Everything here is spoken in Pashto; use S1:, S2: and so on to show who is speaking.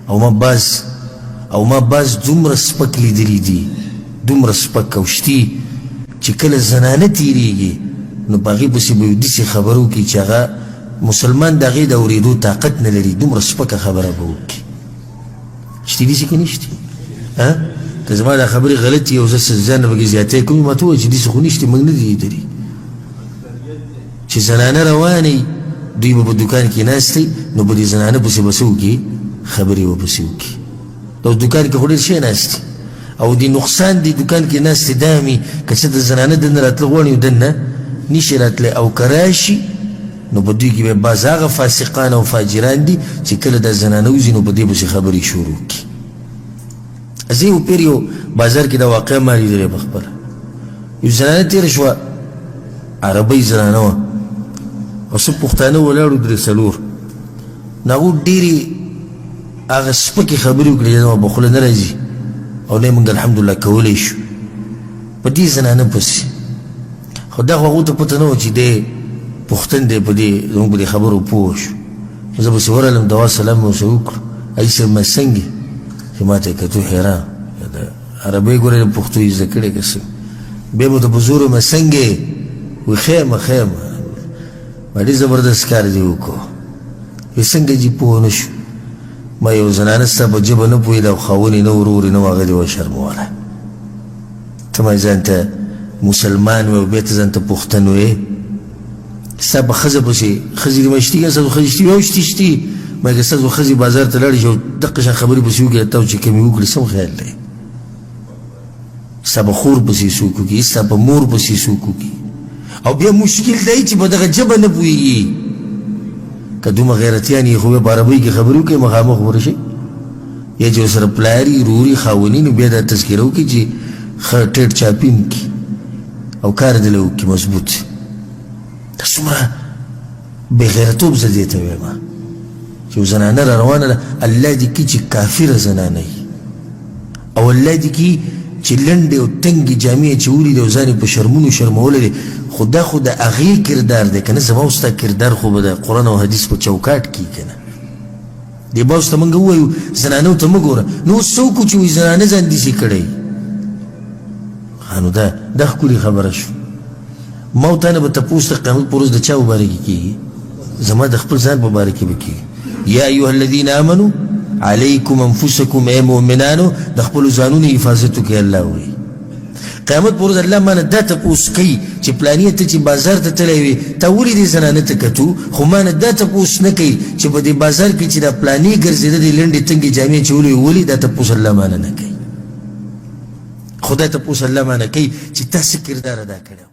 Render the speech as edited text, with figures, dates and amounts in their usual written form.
S1: او ما باز دومره سپک لیدلی دي دومره سپک او شتي چې کله زنانه تیریږي نو په هغې پسې به یو داسې خبره وکړي چې هغه مسلمان د هغې د اورېدو طاقت نه لري دومره سپکه خبره به وکړي شتي داسې که نه شتي که زما دا خبرې غلطي او زه ځان نه پکې زیاتی کوم ما ته ووایه چې داسې خو نشتې موږ نه دي لیدلي چې زنانه روانې دوی به په دوکان کې ناستې نو به دې زنانه پسې به څه وکړي خبرې به پسې وکړي دا دوکان کې خو ډېر شی ناستې او د نقصان دی دوکان کې ناستې دا مې که څه د زنانه دننه راتله غواړي دننه نشي راتلی او که راشي نو په دوی کې به بعض هغه فاسقان او فاجران دي چې کله دا زنانه وځي نو په دې پسې خبرې شروع کړي زه یو پیر یو بازار کې دا واقعه ما لیدلې په خپله یو زنانه تېره شوه عربۍ زنانه وه او څه پښتانه ولاړو درې څلور نو هغو ډېرې هغه سپکې خبرې وکړې زما په خوله نه راځي او نه یې موږ الحمدلله کولی شو په دې زنانه پسې خو دا خو هغو ته پته نه وه چې دی پښتون دی په دې زموږ په دې خبرو پوه شو زه پسې ورغلم دوا سلام مې ورسره وکړو ای صاحب ما څنګه چې ما ته یې کتو حیران د عربۍ ګورې د پښتو یې زده کړی که څه بیا به ته په زور ما څنګه وی خیمه ما ډېر زبردست کار دې وکړو وی څنګه جي پوه نه شو ما یو زنانه ستا په ژبه نه پوهېده او خاوند یې نه ورور یې نه و هغه دې وشرموله ته ما ځان ته مسلمان وې او بیا ته ځان ته پښتون وې ستا په ښځه پسې ښځې دې ما شتي که ستاسو ښځې شتي او شتي ما که ستاسو ښځې بازار ته لاړې شي او دقه شان خبرې پسې وکړي تاسو چې کمې وکړي سم خیال دی ستا په خور پسې څوک وکړي ستا په مور پسې څوک وکړي او بیا مشکل دی چې په دغه ژبه نه پوهېږي که دومره غیرتیان یې خو بیا په عربۍ کې خبرې وکړي مخامخ ورشي یا چې ورسره پلاري روري خاوني نو بیا دا تذکره وکړي چې ښه ټیټ چاپي وکړي او کار دې له وکړي مضبوط دا څومره بېغیرتوب زه دې ته وایم چې یو زنانه را روانه ده الله دې کړي چې کافره زنانه وي او الله دې کړي چې لنډې او تنګې جامې یې اچولي دي او ځان یې په شرمونو شرمولی دی خو دا خو د هغې کردار دی که نه زما او ستا کردار خو به د قرآن او حدیث په چوکاټ کې که نه دې باز ته موږ ووایو زنانو ته مه ګوره نو اوس څه وکړو چې وایي زنانه ځان داسې کړی نو دا ښکلې خبره شو ما او تا نه به تپوس د قیامت په ورځ د چا په باره کې کېږي زما د خپل ځان په باره کې به کېږي یا ایها الذین آمنو علیکم انفسکم ای مؤمنانو د خپلو ځانونو حفاظت وکړئ الله وایي قیامت په ورځ الله مانه دا تپوس کوي چې پلانیه ته چې بازار ته تللی وې تا ولې دې زنانه ته کتو خو مانه دا تپوس نه کوي چې په دې بازار کې چې دا پلانې ګرځېده دې لنډې تنګې جامې اچولې ولې دا تپوس الله مانه نه کوي خو دا تپوس الله مانه کوي چې تا څه کردار ادا کړی